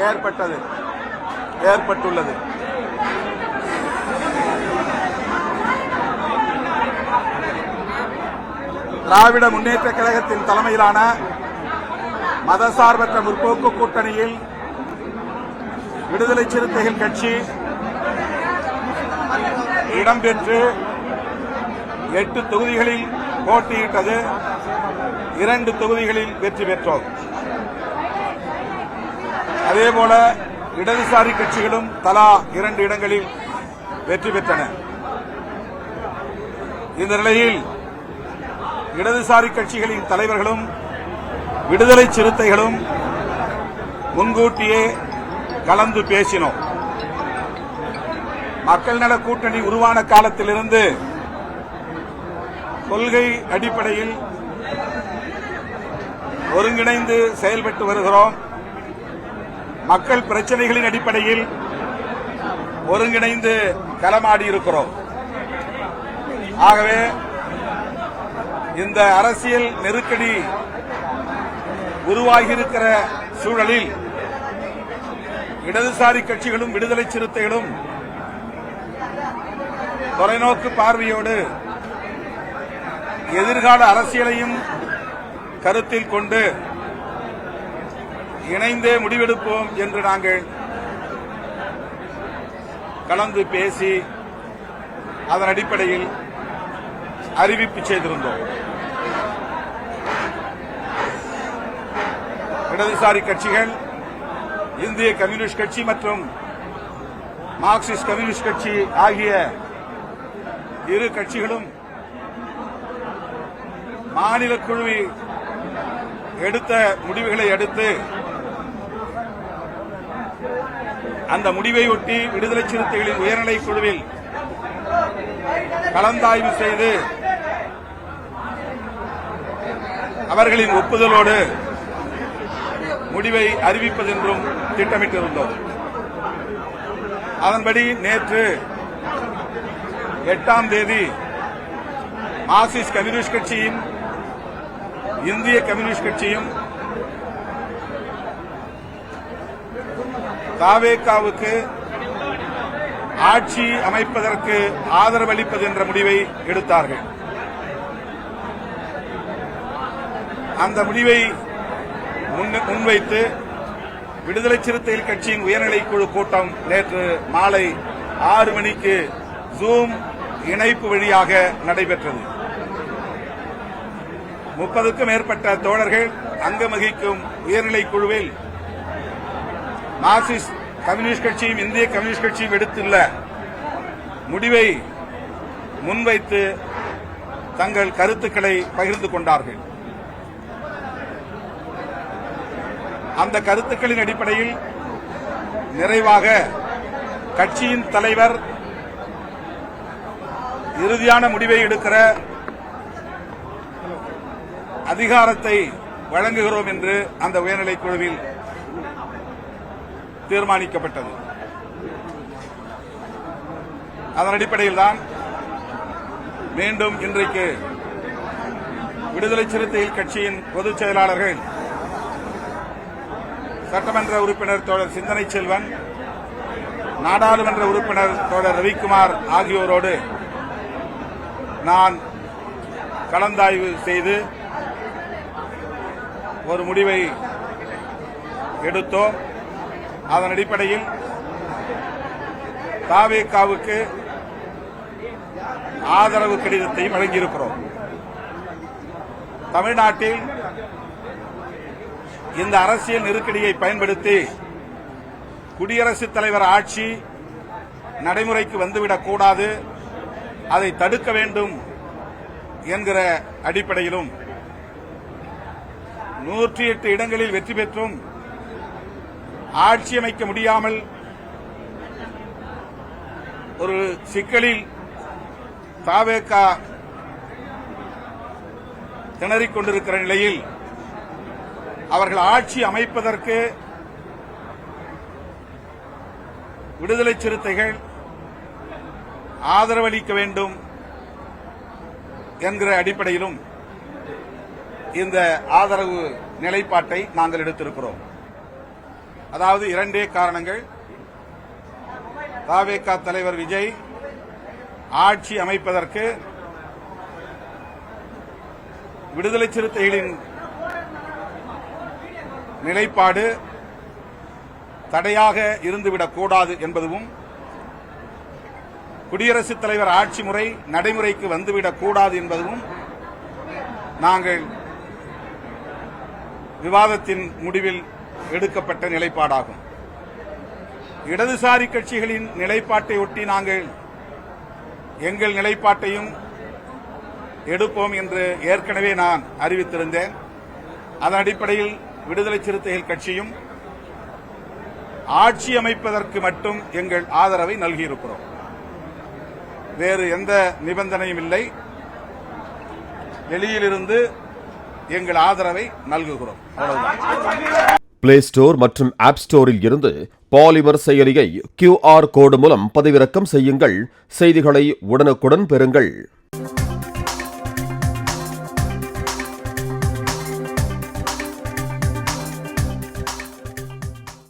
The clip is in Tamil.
ஏற்பட்டுள்ளது. திராவிட முன்னேற்ற கழகத்தின் தலைமையிலான மதசார்பற்ற முற்போக்கு கூட்டணியில் விடுதலை சிறுத்தைகள் கட்சி இடம்பெற்று 8 தொகுதிகளில் போட்டியிட்டது. 2 தொகுதிகளில் வெற்றி பெற்றோம். அதேபோல இடதுசாரி கட்சிகளும் தலா 2 இடங்களில் வெற்றி பெற்றன. இந்த நிலையில் இடதுசாரி கட்சிகளின் தலைவர்களும் விடுதலை சிறுத்தைகளும் முன்கூட்டியே கலந்து பேசினோம். மக்கள் நல கூட்டணி உருவான காலத்திலிருந்து கொள்கை அடிப்படையில் ஒருங்கிணைந்து செயல்பட்டு வருகிறோம். மக்கள் பிரச்சனைகளின் அடிப்படையில் ஒருங்கிணைந்து களமாடி இருக்கிறோம். ஆகவே இந்த அரசியல் நெருக்கடி உருவாகியிருக்கிற சூழலில் இடதுசாரி கட்சிகளும் விடுதலை சிறுத்தைகளும் தொலைநோக்கு பார்வையோடு எதிர்கால அரசியலையும் கருத்தில் கொண்டு இணைந்தே முடிவெடுப்போம் என்று நாங்கள் கலந்து பேசி அதன் அடிப்படையில் அறிவிப்பு செய்திருந்தோம். இடதுசாரி கட்சிகள் இந்திய கம்யூனிஸ்ட் கட்சி மற்றும் மார்க்சிஸ்ட் கம்யூனிஸ்ட் கட்சி ஆகிய இரு கட்சிகளும் மாநில குழு எடுத்த முடிவுகளை அடுத்து அந்த முடிவை ஒட்டி விடுதலை சிறுத்தைகளின் உயர்நிலை குழுவில் கலந்தாய்வு செய்து அவர்களின் ஒப்புதலோடு முடிவை அறிவிப்பதென்றும் திட்டமிட்டிருந்தோம். அதன்படி நேற்று 8ஆம் தேதி மார்க்சிஸ்ட் கம்யூனிஸ்ட் கட்சியும் இந்திய கம்யூனிஸ்ட் கட்சியும் தாவேகாவுக்கு ஆட்சி அமைப்பதற்கு ஆதரவு அளிப்பது என்ற முடிவை எடுத்தார்கள். அந்த முடிவை முன்வைத்து விடுதலை சிறுத்தைகள் கட்சியின் உயர்நிலை குழு கூட்டம் நேற்று மாலை 6 மணிக்கு ஜூம் இணைப்பு வழியாக நடைபெற்றது. 30க்கும் மேற்பட்ட தோழர்கள் அங்கம் வகிக்கும் உயர்நிலை குழுவில் மார்க்சிஸ்ட் கம்யூனிஸ்ட் கட்சியும் இந்திய கம்யூனிஸ்ட் கட்சியும் எடுத்துள்ள முடிவை முன்வைத்து தங்கள் கருத்துக்களை பகிர்ந்து கொண்டார்கள். அந்த கருத்துக்களின் அடிப்படையில் நிறைவாக கட்சியின் தலைவர் இறுதியான முடிவை எடுக்கிற அதிகாரத்தை வழங்குகிறோம் என்று அந்த உயர்நிலை குழுவில் தீர்மானிக்கப்பட்டது. அதன் அடிப்படையில்தான் மீண்டும் இன்றைக்கு விடுதலை சிறுத்தைகள் கட்சியின் பொதுச் செயலாளர்கள் சட்டமன்ற உறுப்பினர் தோழர் சிந்தனை செல்வன், நாடாளுமன்ற உறுப்பினர் தோழர் ரவிக்குமார் ஆகியோரோடு நான் கலந்தாய்வு செய்து ஒரு முடிவை எடுத்தோம். அதன் அடிப்படையில் தாவேகாவுக்கு ஆதரவு கடிதத்தையும் வழங்கியிருக்கிறோம். தமிழ்நாட்டில் இந்த அரசியல் நெருக்கடியை பயன்படுத்தி குடியரசுத் தலைவர் ஆட்சி நடைமுறைக்கு வந்துவிடக் கூடாது, அதை தடுக்க வேண்டும் என்கிற அடிப்படையிலும் 108 இடங்களில் வெற்றி பெற்றும் ஆட்சி அமைக்க முடியாமல் ஒரு சிக்கலில் தாவேகா திணறிக் கொண்டிருக்கிற நிலையில் அவர்கள் ஆட்சி அமைப்பதற்கு விடுதலை சிறுத்தைகள் ஆதரவளிக்க வேண்டும் என்கிற அடிப்படையிலும் இந்த ஆதரவு நிலைப்பாட்டை நாங்கள் எடுத்திருக்கிறோம். அதாவது இரண்டே காரணங்கள். தாவேகா தலைவர் விஜய் ஆட்சி அமைப்பதற்கு விடுதலை சிறுத்தைகளின் நிலைப்பாடு தடையாக இருந்துவிடக் கூடாது என்பதும், குடியரசுத் தலைவர் ஆட்சி முறை நடைமுறைக்கு வந்துவிடக் கூடாது என்பதும் நாங்கள் விவாதத்தின் முடிவில் எடுக்கப்பட்ட நிலைப்பாடாகும். இடதுசாரி கட்சிகளின் நிலைப்பாட்டை ஒட்டி நாங்கள் எங்கள் நிலைப்பாட்டையும் எடுப்போம் என்று ஏற்கனவே நான் அறிவித்திருந்தேன். அதன் அடிப்படையில் விடுதலை சிறுத்தைகள் கட்சியும் ஆட்சி அமைப்பதற்கு மட்டும் எங்கள் ஆதரவை நல்கியிருக்கிறோம். வேறு எந்த நிபந்தனையும் இல்லை. வெளியிலிருந்து எங்கள் ஆதரவை நல்குகிறோம். அவ்வளவுதான். பிளே ஸ்டோர் மற்றும் ஆப் ஸ்டோரில் இருந்து பாலிமர் செயலியை QR கோடு மூலம் பதிவிறக்கம் செய்யுங்கள். செய்திகளை உடனுக்குடன் பெறுங்கள்.